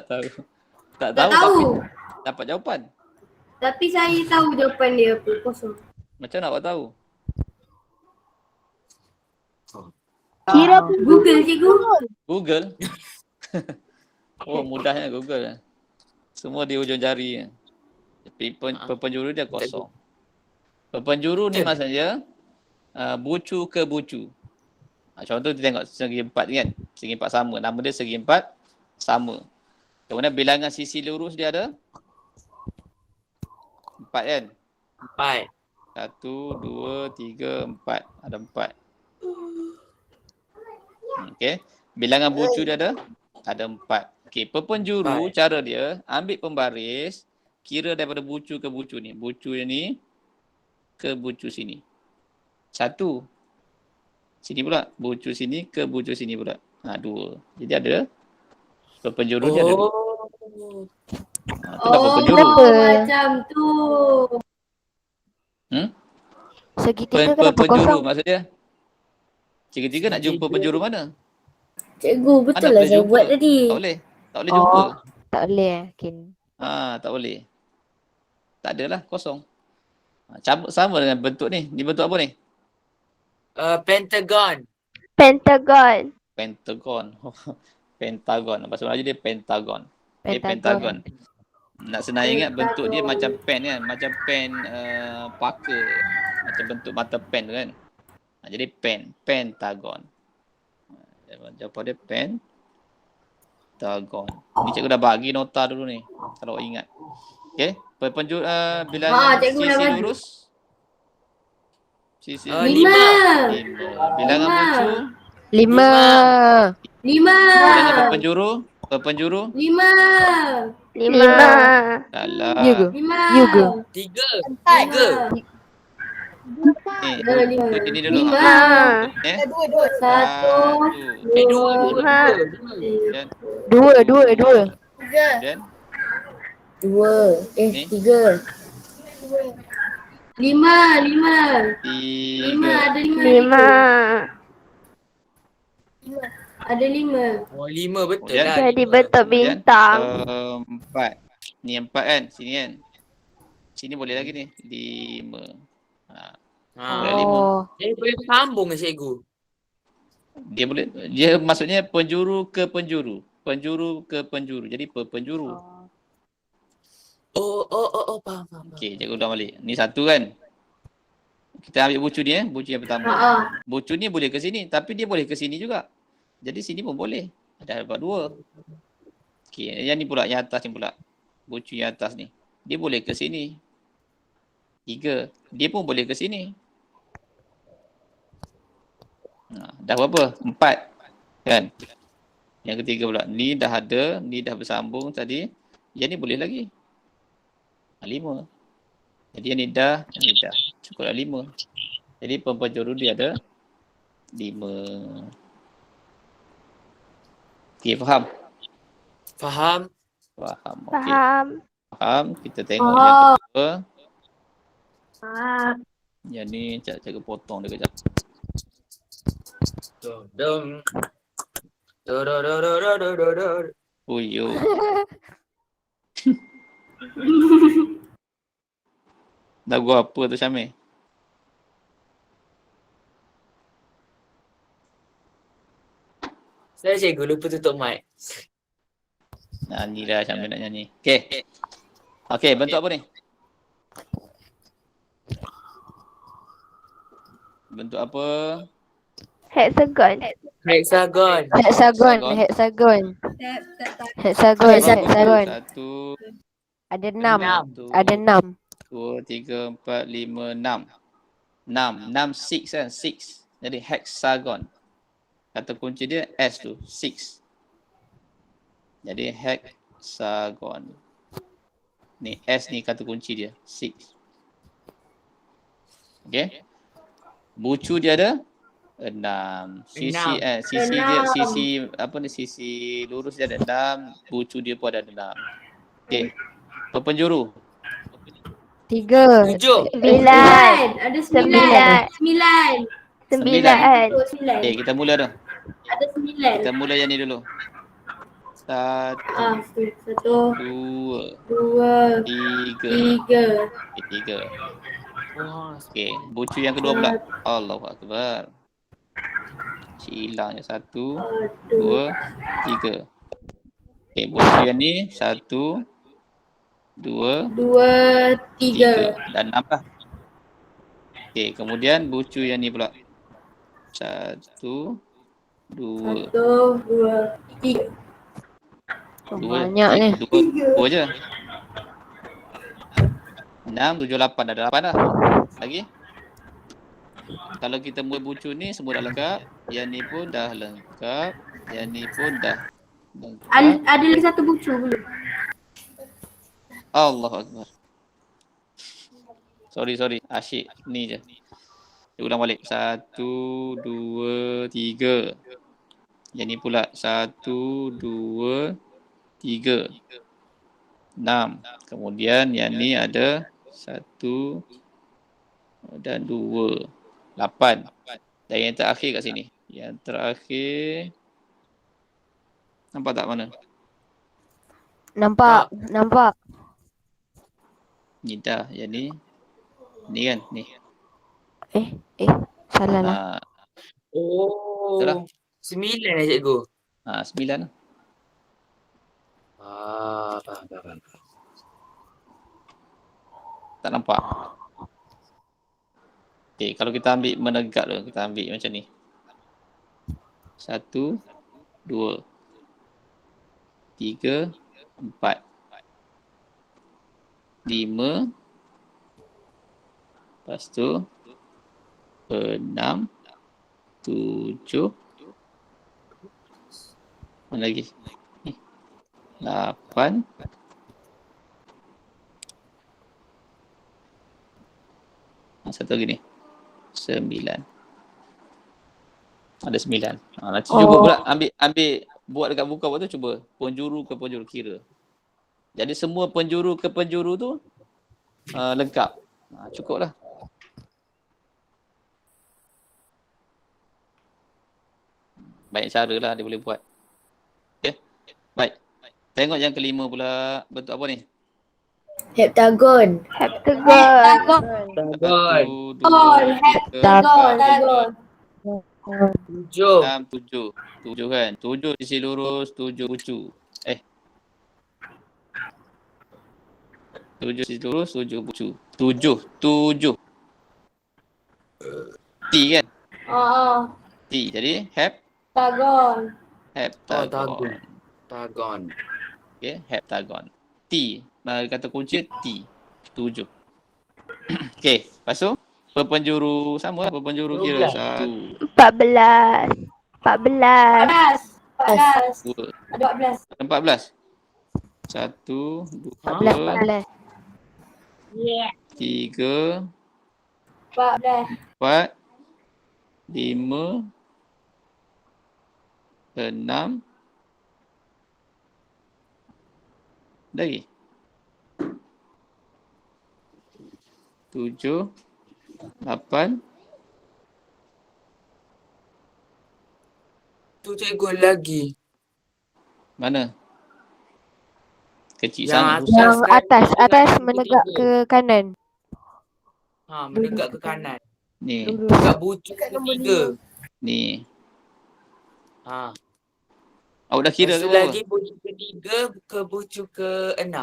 Tak tahu. Tapi dapat jawapan. Tapi saya tahu jawapan dia apa. Kosong. Macam nak awak tahu? Kira Google cikgu. Google? Oh, mudahnya Google. Semua di ujung jari. Perpenjuru dia kosong. Perpenjuru ni maksudnya bucu ke bucu. Contoh kita tengok segi empat kan. Segi empat sama. Nama dia segi empat sama. Kemudian bilangan sisi lurus dia ada 4 kan? 4. 1, 2, 3, 4. Ada 4. Okey. Bilangan bucu dia ada 4. Okey, perpenjuru cara dia ambil pembaris, kira daripada bucu ke bucu ni. Bucu ni ke bucu sini. 1. Sini pula. Bucu sini ke bucu sini pula. 2. Jadi ada perpenjuru dia ada 2. Itulah perpenjuru. Macam tu. Segitiga kenapa Perpenjuru kosong? maksud dia. Segitiga nak jumpa penjuru mana? Cikgu, betul Mana lah boleh saya jumpa? buat tadi. Tak boleh. Tak boleh jumpa. Tak boleh Kin. Tak boleh. Tak adalah, kosong. Cabut sama dengan bentuk ni. Ni bentuk apa ni? Pentagon. Pentagon. Pentagon. Pentagon. Bahasa Melayu dia pentagon. Okay, Pentagon. Nak senang ingat bentuk dia macam pen kan. Macam pen Parker. Macam bentuk mata pen tu kan. Jadi pen. Pentagon. Macam apa dia? Pentagon. Ni cikgu dah bagi nota dulu ni. Kalau ingat. Okay. Perpenjuru bilangan cikgu dah sisi bagi. lurus. Sisi 5. 5. Bilangan bucu. 5. 5. Bilangan perpenjuru. 5. 5. Salah. Ya ke? 5. Ya ke? 3. Ini dulu. 5. Eh? 1. 2. 2. Dan 2. Ni? 3. 5. 5. 5. 3. Ada 5. 5. Ada 5. Oh, 5 betul Kemudian? lah. Jadi 5. bentuk Kemudian, bintang. 4. Ni 4 kan? Sini kan? Sini boleh lagi ni. 5. Oh. Boleh sambung ke cikgu? Dia maksudnya penjuru ke penjuru. Penjuru ke penjuru. Jadi perpenjuru. Oh, faham. Okey, cikgu dah balik. Ni 1 kan? Kita ambil bucu ni bucu yang pertama. Bucu ni boleh ke sini, tapi dia boleh ke sini juga. Jadi sini pun boleh. Ada dapat 2. Okey, yang ni pula, yang atas ni pula. Bucu yang atas ni. Dia boleh ke sini. 3. Dia pun boleh ke sini. Dah berapa? 4. Kan? Yang ketiga pula. Ni dah ada. Ni dah bersambung tadi. Yang ni boleh lagi. 5. Jadi yang ni dah. Yang ni dah. Cukup dah 5. Jadi perpenjuru dia ada 5. Okey, faham? Faham. Okey. Faham. Kita tengok yang kedua. Yang ni cara potong dia kejap. Dong. Uyo. Lagu apa tu Syamil? Saya cikgu lupa tutup mic. Nyanyi dah Syamil nak nyanyi. Okey, bentuk apa ni? Bentuk apa? Hexagon. Hexagon. Hexagon. Satu, Ada 6. satu, Ada 6. 2, 3, 4, 5, 6. 6, 6 kan? 6. Jadi hexagon. Kata kunci dia S tu, 6. Jadi hexagon. Ni S ni kata kunci dia, 6. Okey. Bucu dia ada 6. Sisi apa ni, sisi lurus dia ada 6, bucu dia pun ada 6. Okey. Perpenjuru 3. 7. 9. Ada 9. 9. 9. Okey, kita mula dah. Ada 9. Kita mula yang ni dulu. 1, 1, 2, 2, 3. 3. 3. Okey, bucu yang kedua pula. Allahu Akbar. Hilangnya 1, 2, 3. Okey, bucu yang ni 1, 2, 2, 3. 3 dan 6 lah. Okey, kemudian bucu yang ni pula. 1, 2. 1, 2, 3. Banyak ni. Dua je. 6, 7, 8. Ada 8 dah. Lagi? Kalau kita mula bucu ni semua dah lengkap. Yang ni pun dah lengkap. Yang ni pun dah lengkap. Ada lagi satu bucu belum? Allahu Akbar. Sorry. Asyik ni je. Dia ulang balik. 1, 2, 3. Yang ni pula 1, 2, 3. 6. Kemudian yang ni ada 1 dan 2. 8. Dan yang terakhir kat sini. Yang terakhir. Nampak tak mana? Nampak. Ni dah. Yang ni. Ni kan? Ni. Salah lah. Betul lah. Oh. 9 cikgu. 9 lah. Faham. Tak nampak. Okay, kalau kita ambil menegak dulu. Kita ambil macam ni. 1, 2, 3, 4, 5. Lepas tu 6, 7. Mana lagi? 8. Satu lagi ni. 9. Ada 9. Nanti cuba pula ambil buat dekat buku apa tu, cuba penjuru ke penjuru kira. Jadi semua penjuru ke penjuru tu lengkap. Cukup lah. Banyak cara lah dia boleh buat. Okay. Baik. Tengok yang kelima pula. Bentuk apa ni? Heptagon. Heptagon. Heptagon. 1, 2, 3, Heptagon. 7. 6, 7. 7 kan? 7 sisi lurus, 7 bucu. 7 sisi lurus, 7 bucu. 7. T kan? T. Jadi Heptagon. Heptagon. Okay, heptagon. T. Kata kunci T. 7. Okay, lepas tu perpenjuru sama lah, perpenjuru kira 1, 14. 14. 2, Ada 14. 14. 1, 2, 14. 3, 14. 4, 5, 6. Lagi 7, 8. Tu cikgu lagi. Mana? Kecil Yang sana. Yang atas atas kan, menegak ke kanan. menegak ke kanan. Ni. Dekat bucu ketiga. Ni. Ha. Awak dah kira Lepas ke tu berapa? lagi bucu ke-3 ke bucu ke-6.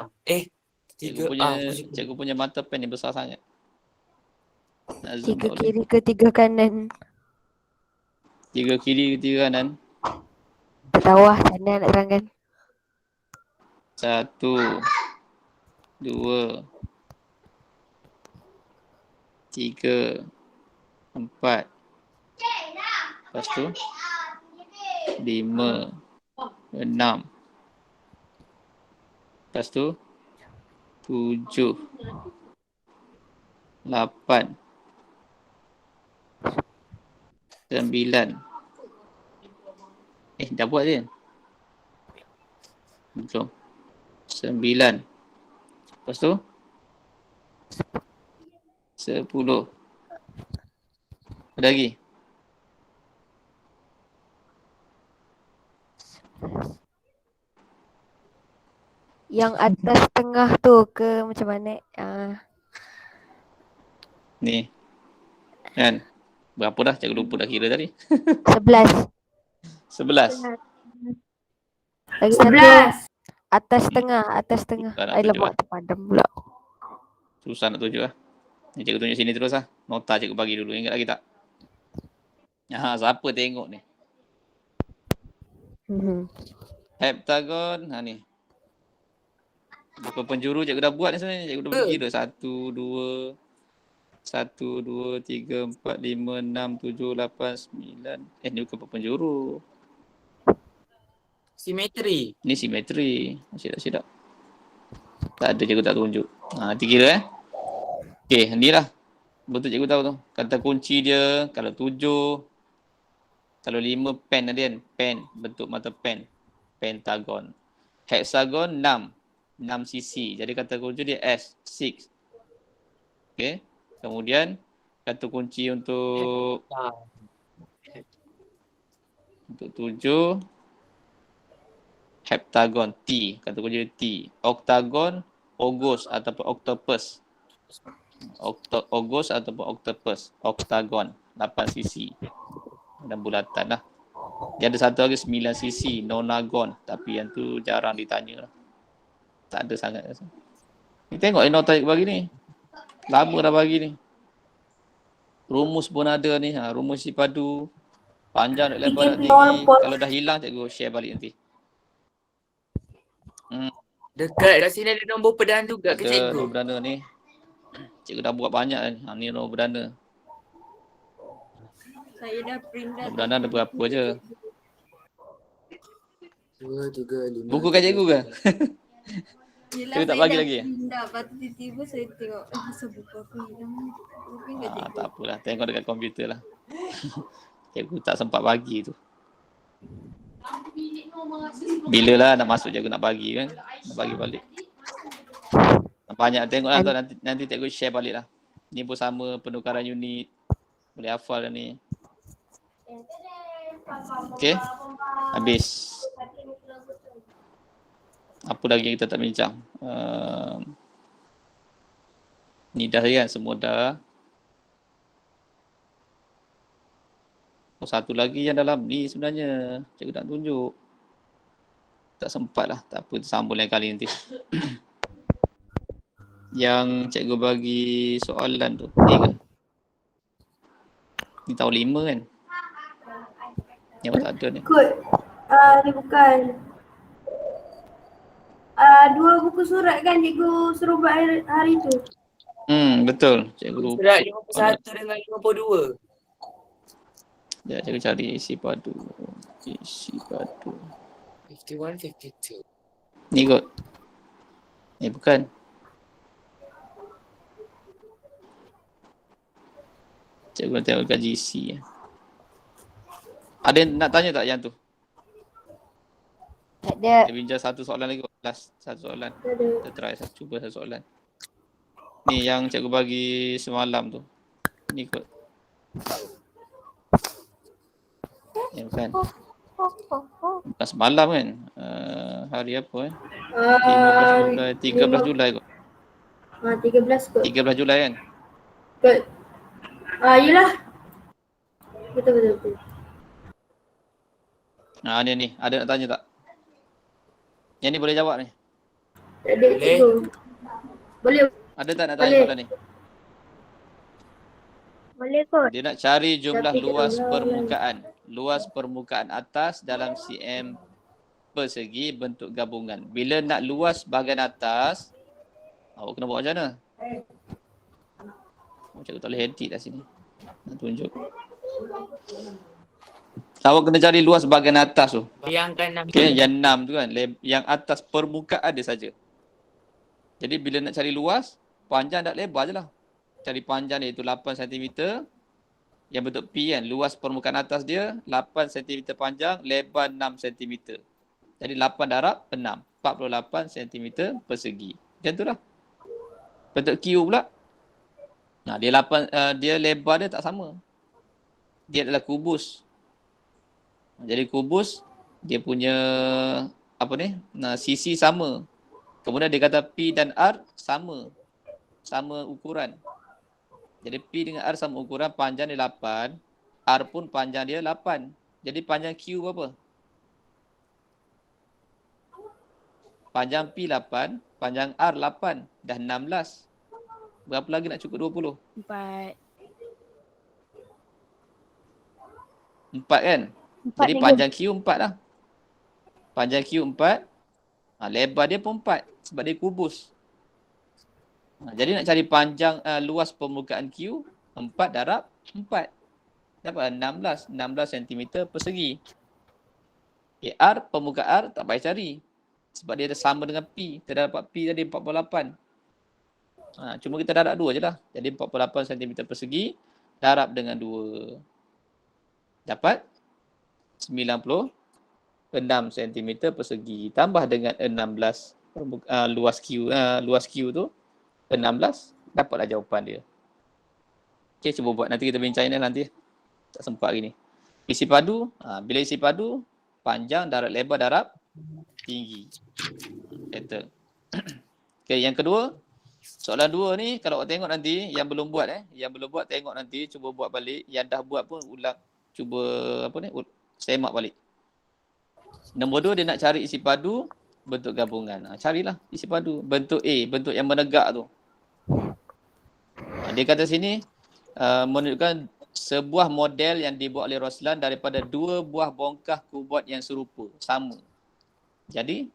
Cikgu punya mata pen ni besar sangat. Nak zoom 3 tak boleh. kiri ke 3 kanan. 3 kiri, 3 kanan. Bawah sana nak terangkan. 1, 2, 3, 4. Lepas tu 5, 6. Lepas tu 7, 8, 9. Dah buat dia. Betul. 9. Lepas tu 10. Ada lagi? Yang atas tengah tu ke macam mana? Ni. Kan? Berapa dah? Cikgu lupa dah kira tadi. 11. 11. Lagi satu 11. atas tengah. Tak nak Alamak, tunjuk lah. terpadam pula. Susah nak tunjuk lah. Ni cikgu tunjuk sini terus lah. Nota cikgu bagi dulu. Ingat lagi tak? Siapa tengok ni? Heptagon. Ni. Berapa penjuru cikgu dah buat ni sebenarnya. Cikgu dah berkira. 1, 2, 3, 4, 5, 6, 7, 8, 9. Ni bukan penjuru. Simetri. Ni simetri. Sedap. Tak ada cikgu tak tunjuk. Nanti kira Okey, ni lah. Betul cikgu tahu tu. Kata kunci dia kalau 7, kalau 5 pen tadi kan. Pen, bentuk mata pen. Pentagon. Hexagon 6. 6 sisi. Jadi kata kunci dia S, 6. Okey. Kemudian kata kunci untuk 7 heptagon T, kata kunci dia T. Oktagon Ogos ataupun octopus. Ogos ataupun octopus. Oktagon 8 sisi. Dan bulatan lah. Dia ada satu lagi 9 sisi, nonagon, tapi yang tu jarang ditanya lah. Tak ada sangat. Ni tengok nota yang bagi ni. Lama dah bagi ni. Rumus pun ada ni. Rumus si padu. Panjang nak lebar nak tinggi. Kalau dah hilang cikgu share balik nanti. Dekat kat sini ada nombor perdana juga ke Ada cikgu? nombor perdana ni. Cikgu dah buat banyak ni. Ni nombor perdana. Saya dah print dah. Nombor perdana ada berapa je. 2, 3, 5. Buku kat cikgu ke? Yelah, Cikgu tak saya bagi dah lagi? print dah. Lepas tu tiba-tiba saya tengok. Asal buku aku hilang. Mungkin kat cikgu. Tak apalah. Tengok dekat komputer lah. Cikgu tak sempat bagi tu. Bila lah nak masuk cikgu nak bagi kan. Nak bagi balik. Banyak tengok lah tu. Nanti cikgu share balik lah. Ni pun sama penukaran unit. Boleh hafal lah ni. Okay. Habis. Apa lagi yang kita tak bincang? Ni dah kan? Semua dah. Satu lagi yang dalam ni sebenarnya. Cikgu nak tunjuk. Tak sempat lah. Tak apa. Sambung lain kali nanti. Yang cikgu bagi soalan tu. Ni ke? Ni tahun 5 kan? Yang tak ada ni. Kod. Ni bukan. 2 buku surat kan cikgu suruh buat hari tu. Betul. Cikgu lupa. Surat 51 dengan 52. Ya, cikgu cari isi padu. Isi padu. 51, 52. Ni kot. Ni bukan. Cikgu nak tengok kat GC. Ada yang nak tanya tak yang tu? Tak ada. Kita bincang satu soalan lagi. Last satu soalan. Ada. Kita try cuba satu soalan. Ni yang cikgu bagi semalam tu. Ni kot. Ni bukan. Bukan semalam kan? Hari apa 15 Julai. 13 Julai kot. 13 kot. 13 Julai kan? Kot. Yelah. Betul. Ni. Ada nak tanya tak? Yang ni boleh jawab ni. Tak ada cikgu. Boleh. Ada tak nak tanya Boleh. soalan ni? Boleh kot. Dia nak cari jumlah Tapi luas kalau- permukaan. Luas permukaan atas dalam cm persegi bentuk gabungan. Bila nak luas bahagian atas, awak kena buat macam mana? Cikgu tak boleh edit kat sini. Nak tunjuk. Awak kena cari luas bahagian atas tu. Bayangkan 6 Okay, yang 6 tu kan. Yang atas permukaan dia saja. Jadi bila nak cari luas, panjang tak lebar je lah. Cari panjang dia iaitu 8 cm. Yang bentuk P kan. Luas permukaan atas dia 8 cm panjang, lebar 6 cm. Jadi 8 darab 6. 48 cm persegi. Macam tu lah. Bentuk Q pula. Dia lebar dia tak sama. Dia adalah kubus. Jadi kubus dia punya sisi sama. Kemudian dia kata P dan R sama ukuran. Jadi P dengan R sama ukuran, panjang dia 8, R pun panjang dia 8. Jadi panjang Q berapa? Panjang P 8, panjang R 8, dah 16. Berapa lagi nak cukup 20? 4. 4 kan? Jadi lagi. panjang Q 4 lah. Panjang Q 4. Lebar dia pun 4 sebab dia kubus. Jadi nak cari panjang luas permukaan Q 4 darab 4. Dapat 16 cm persegi. Okay, R, permukaan R tak payah cari. Sebab dia dah sama dengan P. Kita dah dapat P tadi 48. Cuma kita darab 2 je lah. Jadi 48 cm persegi darab dengan 2. Dapat 96 cm persegi. Tambah dengan 16 luas Q tu 16. Dapatlah jawapan dia. Okay, cuba buat. Nanti kita bincang ni nanti. Tak sempat hari ni. Isi padu. Bila isi padu, panjang darab lebar darab tinggi. Settle. Okay, yang kedua. Soalan 2 ni kalau awak tengok nanti yang belum buat tengok nanti, cuba buat balik. Yang dah buat pun ulang, cuba semak balik. Nombor 2 dia nak cari isi padu bentuk gabungan. Carilah isi padu bentuk A, bentuk yang menegak tu. Dia kata sini menunjukkan sebuah model yang dibuat oleh Roslan daripada 2 buah bongkah kubot yang serupa, sama. Jadi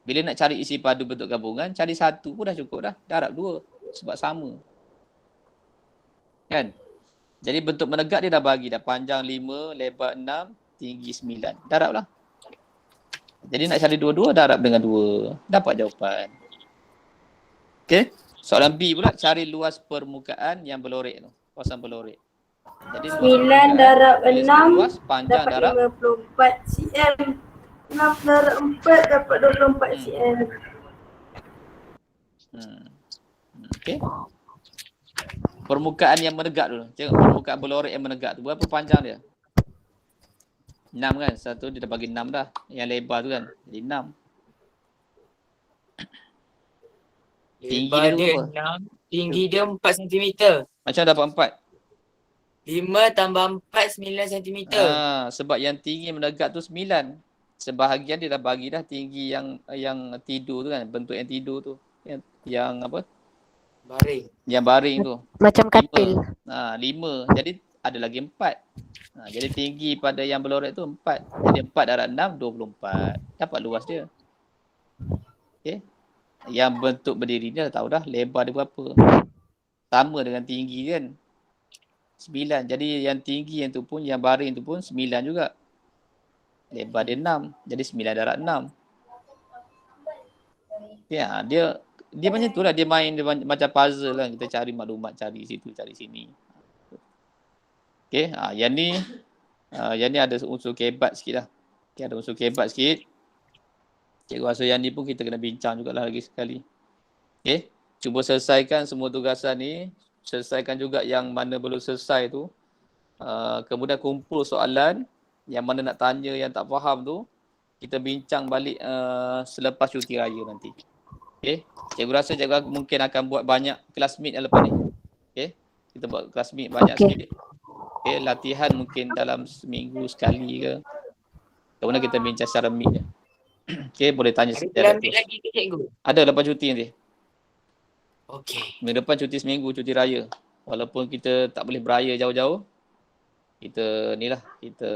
bila nak cari isi padu bentuk gabungan, cari 1 pun dah cukup dah. Darab 2 sebab sama. Kan? Jadi bentuk menegak dia dah bagi dah. Panjang 5, lebar 6, tinggi 9. Darablah. Jadi nak cari 2-2, darab dengan 2. Dapat jawapan. Okey. Soalan B pula, cari luas permukaan yang berlorek tu. Kawasan berlorek. Jadi 9 darab 6 luas, panjang dapat darab 54 cm. 6 darab 4 dapat 24 cm. Okey. Permukaan yang menegak dulu. Tengok permukaan berlorek yang menegak tu. Berapa panjang dia? 6 kan? Satu dia dah bagi 6 dah. Yang lebar tu kan. Jadi 6. Tinggi Lebar dia dia berapa? 6, tinggi dia 4 cm. Macam dapat 4? 5 tambah 4, 9 cm. Sebab yang tinggi menegak tu 9. Sebahagian dia dah bagi dah tinggi yang tidur tu kan. Bentuk yang tidur tu. Yang apa? Baring. Yang baring tu. Macam katil. 5. Jadi ada lagi 4. Jadi tinggi pada yang berlorek tu 4. Jadi 4 darab 6, 24. Dapat luas dia. Okay. Yang bentuk berdiri dia dah tahu dah lebar dia berapa. Sama dengan tinggi kan. 9. Jadi yang tinggi yang tu pun, yang baring tu pun 9 juga. Lebar dia 6. Jadi 9 darab 6. Ya, dia macam tu lah. Dia main dia macam puzzle lah. Kita cari maklumat, cari situ, cari sini. Okay, yang ni ada unsur kebat sikit lah. Okay, ada unsur kebat sikit. Cikgu rasa yang ni pun kita kena bincang jugalah lagi sekali. Okay, cuba selesaikan semua tugasan ni. Selesaikan juga yang mana belum selesai tu. Kemudian kumpul soalan. Yang mana nak tanya yang tak faham tu. Kita bincang balik selepas cuti raya nanti. Okay, cikgu rasa cikgu mungkin akan buat banyak kelas meet yang lepas ni. Okay, kita buat kelas meet banyak sikit. Okay, latihan mungkin dalam seminggu sekali ke. Kemudian kita bincang secara meet je. Okay, boleh tanya Ada ambil lagi ke cikgu? Ada lepas cuti nanti. Okey. Minggu depan cuti seminggu, cuti raya. Walaupun kita tak boleh beraya jauh-jauh. Kita ni lah, kita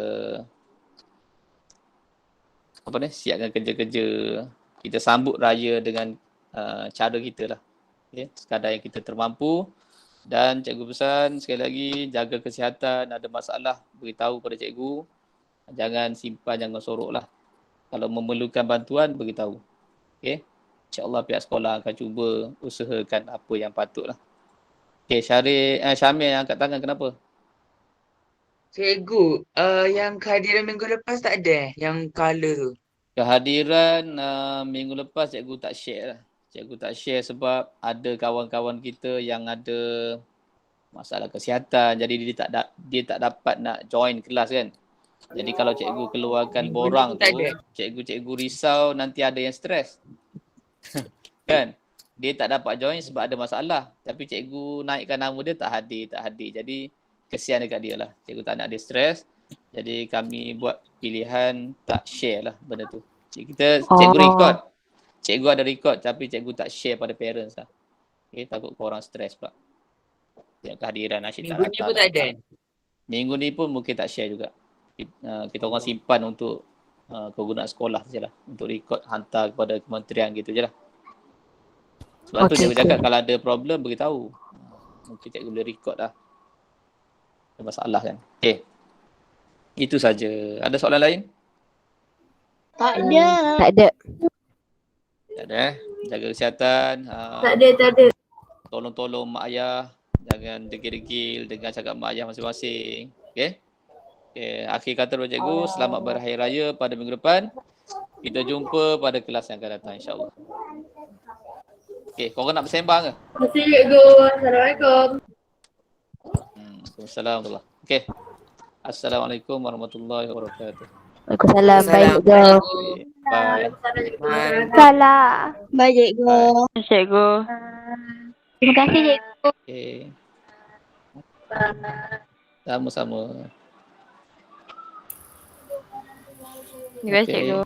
siapkan kerja-kerja. Kita sambut raya dengan cara kita lah. Okay, sekadar yang kita termampu. Dan cikgu pesan sekali lagi, jaga kesihatan, ada masalah beritahu pada cikgu. Jangan simpan, jangan sorok lah. Kalau memerlukan bantuan, beritahu. Okay. InsyaAllah pihak sekolah akan cuba usahakan apa yang patut lah. Okay, Syamil yang angkat tangan, kenapa? Cikgu, yang kehadiran minggu lepas tak ada yang colour tu? Kehadiran minggu lepas cikgu tak share lah. Cikgu tak share sebab ada kawan-kawan kita yang ada masalah kesihatan. Jadi dia tak dapat nak join kelas kan. Jadi kalau cikgu keluarkan borang tu, cikgu risau nanti ada yang stres. Kan? Dia tak dapat join sebab ada masalah. Tapi cikgu naikkan nama dia tak hadir. Jadi kesian dekat dia lah. Cikgu tak nak dia stres. Jadi kami buat pilihan tak share lah benda tu. Cikgu record. Cikgu ada record tapi cikgu tak share pada parents lah. Okay, takut korang stres pula. Tengok kehadiran Nasyid tak Minggu ni datang. pun tak ada. Minggu ni pun mungkin tak share juga. Kita orang simpan untuk kegunaan sekolah sajalah. Untuk rekod hantar kepada kementerian gitu je lah. Sebab tu Okey, cikgu cakap kalau ada problem beritahu. Mungkin cikgu boleh rekod lah. Ada masalah kan. Okay. Itu saja. Ada soalan lain? Tak ada. Tak ada. Tak ada Jaga kesihatan. Tak ada. Tolong-tolong mak ayah. Jangan degil-degil dengan cakap mak ayah masing-masing. Okay? Okay. Akhir kata daripada cikgu. Selamat berhari raya pada minggu depan. Kita jumpa pada kelas yang akan datang insyaAllah. Okay. Korang nak bersembang ke? Terima kasih cikgu. Assalamualaikum. Assalamualaikum. Okay. Assalamualaikum warahmatullahi wabarakatuh. Waalaikumsalam. Baik, cikgu. Bye. Bye. Salah. Baik, cikgu. Bye. Cikgu. Terima kasih, cikgu. Okay. Sama-sama. Terima kasih, cikgu.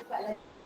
Okay.